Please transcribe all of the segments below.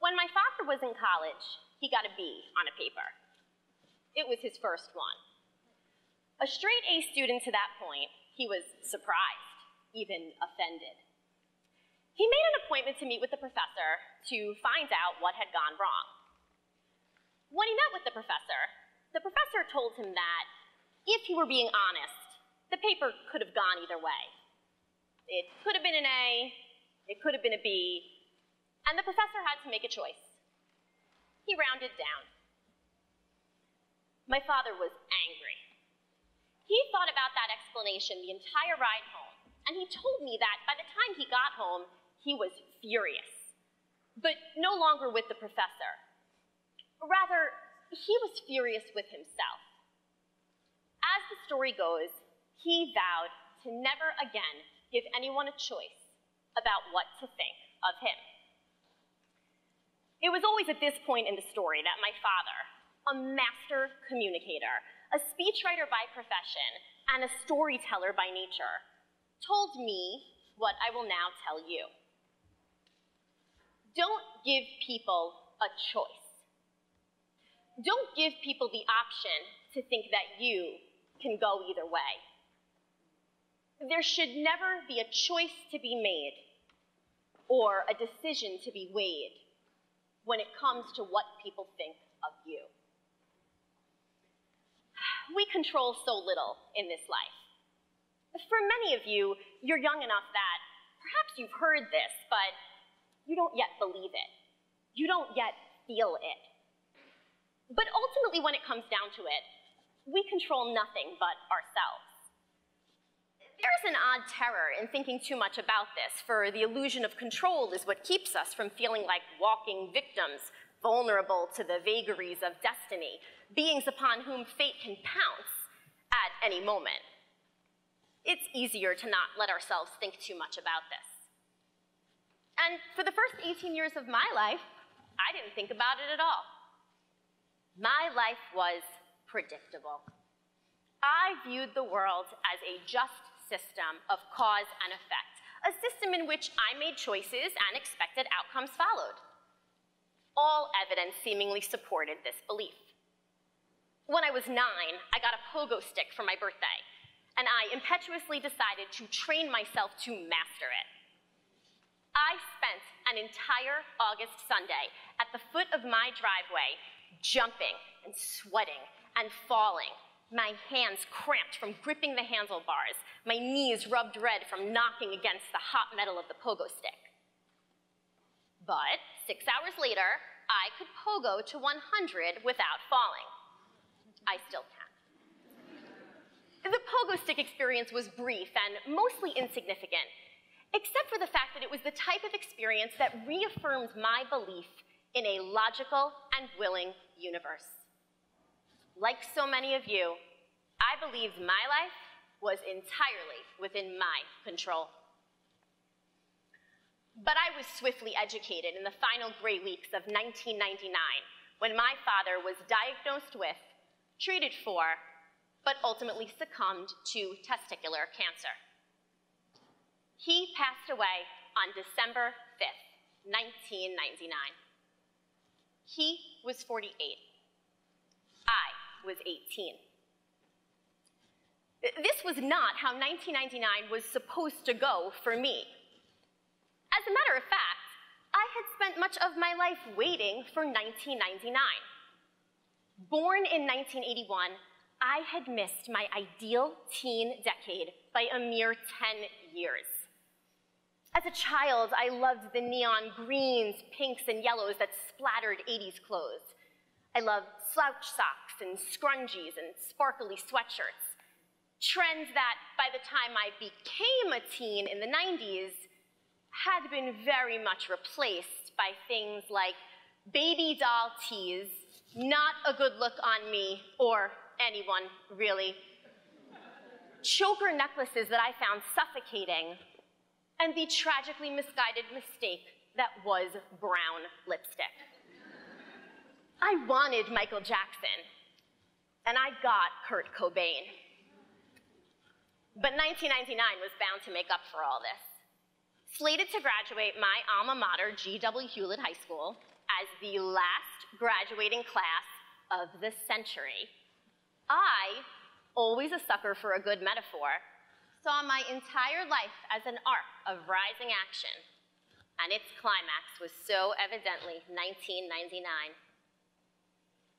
When my father was in college, he got a B on a paper. It was his first one. A straight A student to that point, he was surprised, even offended. He made an appointment to meet with the professor to find out what had gone wrong. When he met with the professor told him that if he were being honest, the paper could have gone either way. It could have been an A, it could have been a B, and the professor had to make a choice. He rounded down. My father was angry. He thought about that explanation the entire ride home, and he told me that by the time he got home, he was furious, but no longer with the professor. Rather, he was furious with himself. As the story goes, he vowed to never again give anyone a choice about what to think of him. It was always at this point in the story that my father, a master communicator, a speechwriter by profession, and a storyteller by nature, told me what I will now tell you. Don't give people a choice. Don't give people the option to think that you can go either way. There should never be a choice to be made or a decision to be weighed when it comes to what people think of you. We control so little in this life. For many of you, you're young enough that perhaps you've heard this, but you don't yet believe it. You don't yet feel it. But ultimately, when it comes down to it, we control nothing but ourselves. There's an odd terror in thinking too much about this, for the illusion of control is what keeps us from feeling like walking victims, vulnerable to the vagaries of destiny, beings upon whom fate can pounce at any moment. It's easier to not let ourselves think too much about this. And for the first 18 years of my life, I didn't think about it at all. My life was predictable. I viewed the world as a just system of cause and effect, a system in which I made choices and expected outcomes followed. All evidence seemingly supported this belief. When I was 9, I got a pogo stick for my birthday, and I impetuously decided to train myself to master it. I spent an entire August Sunday at the foot of my driveway, jumping and sweating and falling, my hands cramped from gripping the handlebars, my knees rubbed red from knocking against the hot metal of the pogo stick. But 6 hours later, I could pogo to 100 without falling. I still can. The pogo stick experience was brief and mostly insignificant, except for the fact that it was the type of experience that reaffirmed my belief in a logical and willing universe. Like so many of you, I believed my life was entirely within my control. But I was swiftly educated in the final gray weeks of 1999, when my father was diagnosed with, treated for, but ultimately succumbed to testicular cancer. He passed away on December 5th, 1999. He was 48. I was 18. This was not how 1999 was supposed to go for me. As a matter of fact, I had spent much of my life waiting for 1999. Born in 1981, I had missed my ideal teen decade by a mere 10 years. As a child, I loved the neon greens, pinks, and yellows that splattered 80s clothes. I loved slouch socks and scrunchies and sparkly sweatshirts, trends that by the time I became a teen in the 90s had been very much replaced by things like baby doll tees, not a good look on me or anyone really, choker necklaces that I found suffocating, and the tragically misguided mistake that was brown lipstick. I wanted Michael Jackson, and I got Kurt Cobain. But 1999 was bound to make up for all this. Slated to graduate my alma mater, G.W. Hewlett High School, as the last graduating class of the century, I, always a sucker for a good metaphor, saw my entire life as an arc of rising action, and its climax was so evidently 1999.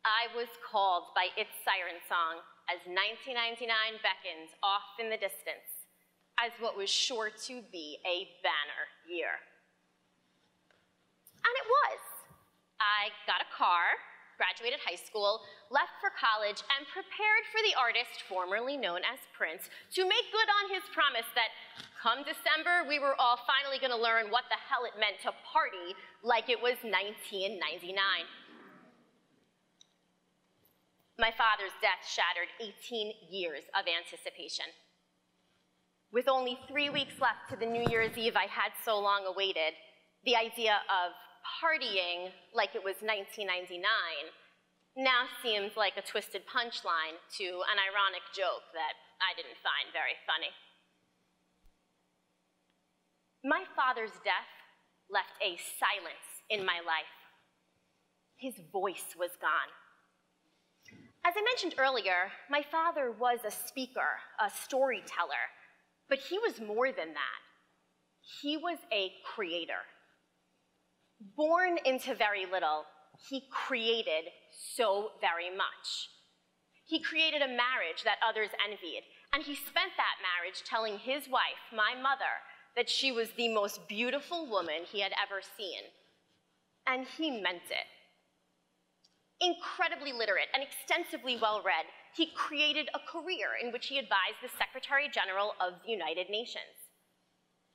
I was called by its siren song as 1999 beckons off in the distance as what was sure to be a banner year. And it was. I got a car, graduated high school, left for college, and prepared for the artist formerly known as Prince to make good on his promise that come December, we were all finally going to learn what the hell it meant to party like it was 1999. My father's death shattered 18 years of anticipation. With only 3 weeks left to the New Year's Eve I had so long awaited, the idea of partying like it was 1999 now seems like a twisted punchline to an ironic joke that I didn't find very funny. My father's death left a silence in my life. His voice was gone. As I mentioned earlier, my father was a speaker, a storyteller, but he was more than that. He was a creator. Born into very little, he created so very much. He created a marriage that others envied, and he spent that marriage telling his wife, my mother, that she was the most beautiful woman he had ever seen. And he meant it. Incredibly literate and extensively well-read, he created a career in which he advised the Secretary General of the United Nations.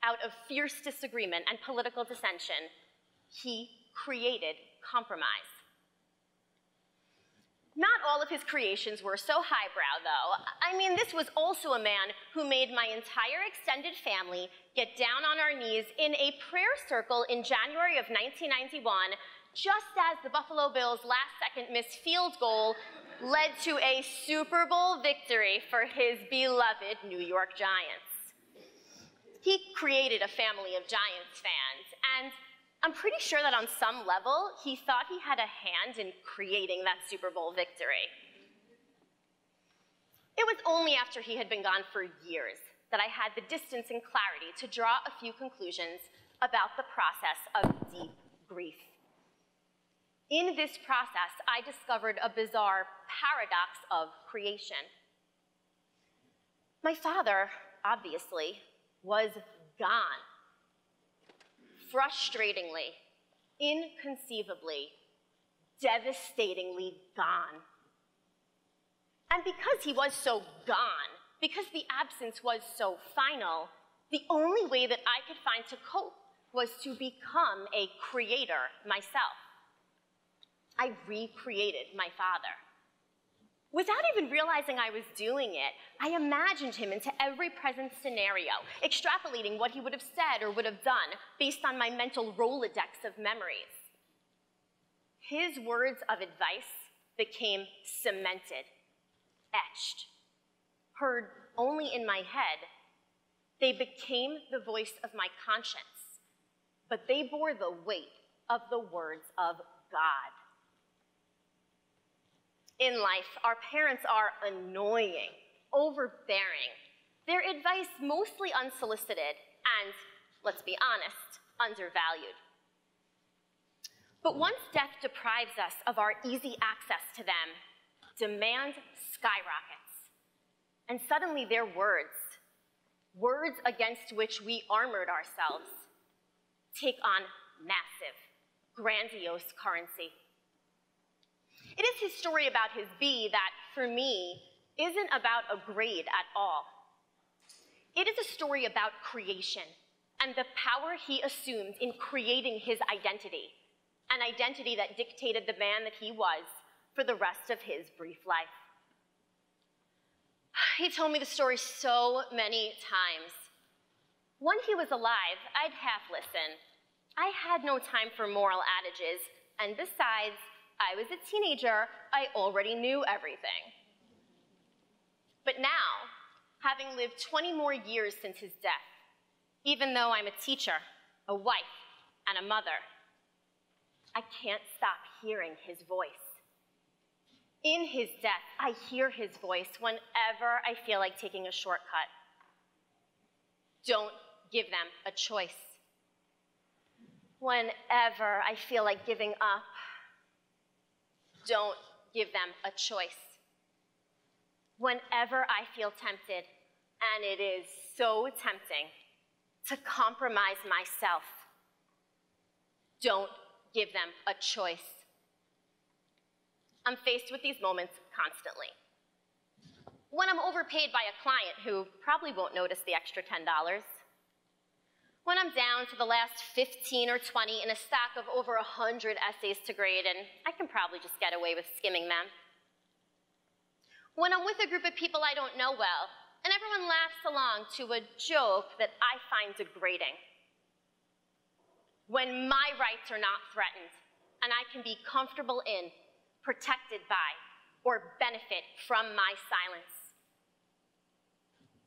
Out of fierce disagreement and political dissension, he created compromise. Not all of his creations were so highbrow, though. I mean, this was also a man who made my entire extended family get down on our knees in a prayer circle in January of 1991, just as the Buffalo Bills' last-second missed field goal led to a Super Bowl victory for his beloved New York Giants. He created a family of Giants fans, and I'm pretty sure that on some level, he thought he had a hand in creating that Super Bowl victory. It was only after he had been gone for years that I had the distance and clarity to draw a few conclusions about the process of deep grief. In this process, I discovered a bizarre paradox of creation. My father, obviously, was gone. Frustratingly, inconceivably, devastatingly gone. And because he was so gone, because the absence was so final, the only way that I could find to cope was to become a creator myself. I recreated my father. Without even realizing I was doing it, I imagined him into every present scenario, extrapolating what he would have said or would have done based on my mental Rolodex of memories. His words of advice became cemented, etched, heard only in my head. They became the voice of my conscience, but they bore the weight of the words of God. In life, our parents are annoying, overbearing, their advice mostly unsolicited, and, let's be honest, undervalued. But once death deprives us of our easy access to them, demand skyrockets. And suddenly their words against which we armored ourselves, take on massive, grandiose currency. It is his story about his bee that, for me, isn't about a grade at all. It is a story about creation and the power he assumed in creating his identity, an identity that dictated the man that he was for the rest of his brief life. He told me the story so many times. When he was alive, I'd half listen. I had no time for moral adages, and besides, I was a teenager, I already knew everything. But now, having lived 20 more years since his death, even though I'm a teacher, a wife, and a mother, I can't stop hearing his voice. In his death, I hear his voice whenever I feel like taking a shortcut. Don't give them a choice. Whenever I feel like giving up, don't give them a choice. Whenever I feel tempted, and it is so tempting, to compromise myself, don't give them a choice. I'm faced with these moments constantly. When I'm overpaid by a client who probably won't notice the extra $10. When I'm down to the last 15 or 20 in a stack of over 100 essays to grade, and I can probably just get away with skimming them. When I'm with a group of people I don't know well, and everyone laughs along to a joke that I find degrading. When my rights are not threatened, and I can be comfortable in, protected by, or benefit from my silence.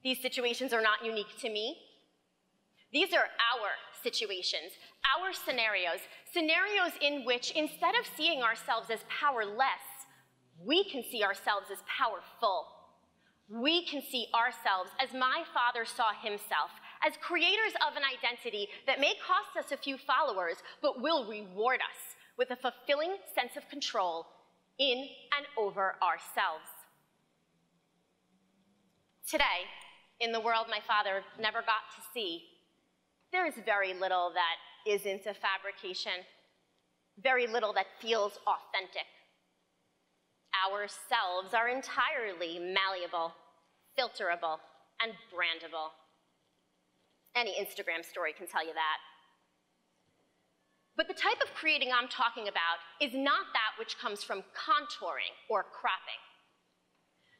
These situations are not unique to me. These are our situations, our scenarios, scenarios in which instead of seeing ourselves as powerless, we can see ourselves as powerful. We can see ourselves as my Father saw himself, as creators of an identity that may cost us a few followers, but will reward us with a fulfilling sense of control in and over ourselves. Today, in the world my Father never got to see, there is very little that isn't a fabrication, very little that feels authentic. Our selves are entirely malleable, filterable, and brandable. Any Instagram story can tell you that. But the type of creating I'm talking about is not that which comes from contouring or cropping.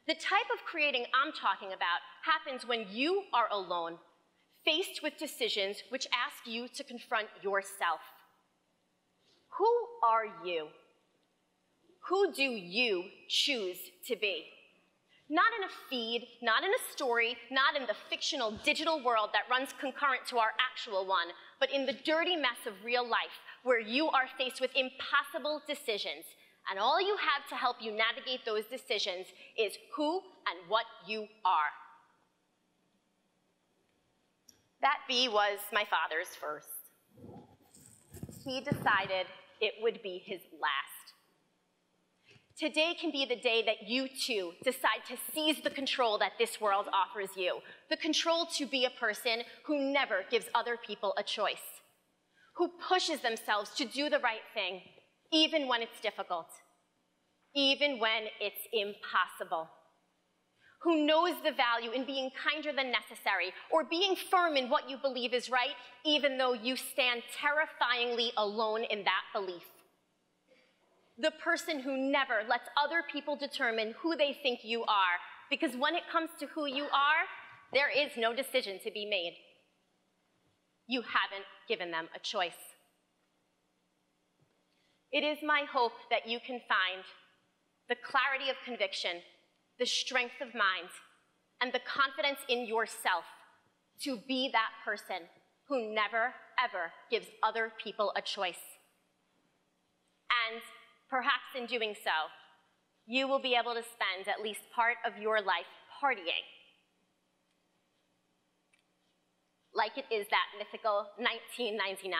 The type of creating I'm talking about happens when you are alone, faced with decisions which ask you to confront yourself. Who are you? Who do you choose to be? Not in a feed, not in a story, not in the fictional digital world that runs concurrent to our actual one, but in the dirty mess of real life where you are faced with impossible decisions, and all you have to help you navigate those decisions is who and what you are. That bee was my Father's first. He decided it would be his last. Today can be the day that you too decide to seize the control that this world offers you, the control to be a person who never gives other people a choice, who pushes themselves to do the right thing, even when it's difficult, even when it's impossible, who knows the value in being kinder than necessary or being firm in what you believe is right, even though you stand terrifyingly alone in that belief. The person who never lets other people determine who they think you are, because when it comes to who you are, there is no decision to be made. You haven't given them a choice. It is my hope that you can find the clarity of conviction, the strength of mind, and the confidence in yourself to be that person who never, ever gives other people a choice. And perhaps in doing so, you will be able to spend at least part of your life partying, like it is that mythical 1999.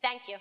Thank you.